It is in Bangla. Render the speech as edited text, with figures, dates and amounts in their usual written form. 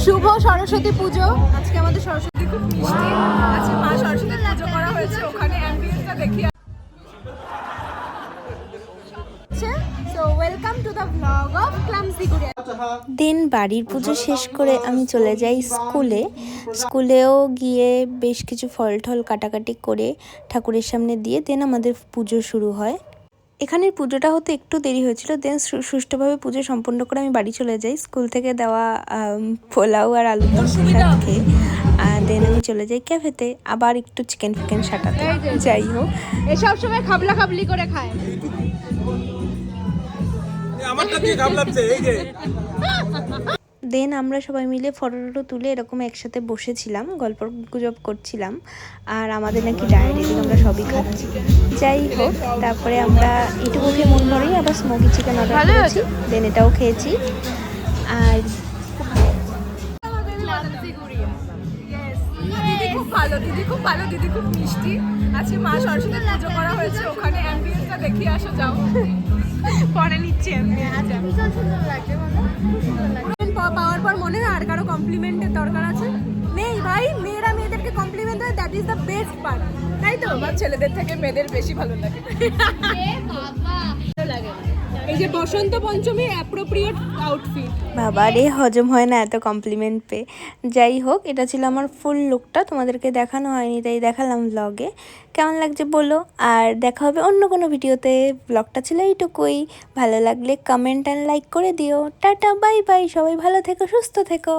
শুভ সরস্বতী পুজো। আজকে আমাদের সরস্বতী খুব মিষ্টি। আজকে মা সরস্বতীর পুজো করা হয়েছে, ওখানে অ্যাম্বিয়েন্সটা দেখি। So welcome to the blog of clumsy courier. দিন বাড়ির পুজো শেষ করে আমি চলে যাই স্কুলেও গিয়ে বেশ কিছু ফল টল কাটাকাটি করে ঠাকুরের সামনে দিয়ে দেন আমাদের পুজো শুরু হয়। এখানের পুজোটা হতে একটু দেরি হয়েছিল, দেন সুষ্ঠুভাবে পুজো সম্পন্ন করে আমি বাড়ি চলে যাই স্কুল থেকে দেওয়া পোলাও আর আলুর দম খেয়ে। দেন আমি চলে যাই ক্যাফেতে আবার একটু চিকেন ফিকেন সাটাতে। যাই হোক, এসব সময় খাবলা খাবলি করে খায়। দেন আমরা সবাই মিলে ফটো তুলে এরকম একসাথে বসেছিলাম, গল্প গুজব করছিলাম, আর আমাদের নাকি ডায়েরি আমরা সবই খাচ্ছি। যাই হোক, তারপরে আমরা এটুকুকে মন করেই আবার স্মোকি চিকেন অর্ডার করেছি, দেন এটাও খেয়েছি। আর দিদি খুব ভালো, দিদি খুব ভালো, দিদি খুব মিষ্টি। আজকে মা সরস্বতীর পুজো করা হয়েছে, ওখানে অ্যাম্বিয়েন্সটা দেখিয়ে আসো। যাও পরে নিচ্ছি পাওয়ার পর মনে হয় আর কারো কমপ্লিমেন্টের দরকার আছে? নেই ভাই, মেয়েরা মেয়েদেরকে কমপ্লিমেন্ট দেয়, that is the best part, তাই তো? আমার ছেলেদের থেকে মেয়েদের বেশি ভালো লাগে। এই যে বসন্ত পঞ্চমী অ্যাপ্রোপ্রিয়েট আউটফিট। বাবা রে, হজম হয় না এত কমপ্লিমেন্ট পেয়ে। যাই হোক, এটা ছিল আমার ফুল লুকটা, তোমাদেরকে দেখানো হয়নি তাই দেখালাম ব্লগে। কেমন লাগছে বলো, আর দেখা হবে অন্য কোনো ভিডিওতে। ব্লগটা ছিল এইটুকুই, ভালো লাগলে কমেন্ট অ্যান্ড লাইক করে দিও। টাটা, বাই বাই, সবাই ভালো থেকো, সুস্থ থেকো।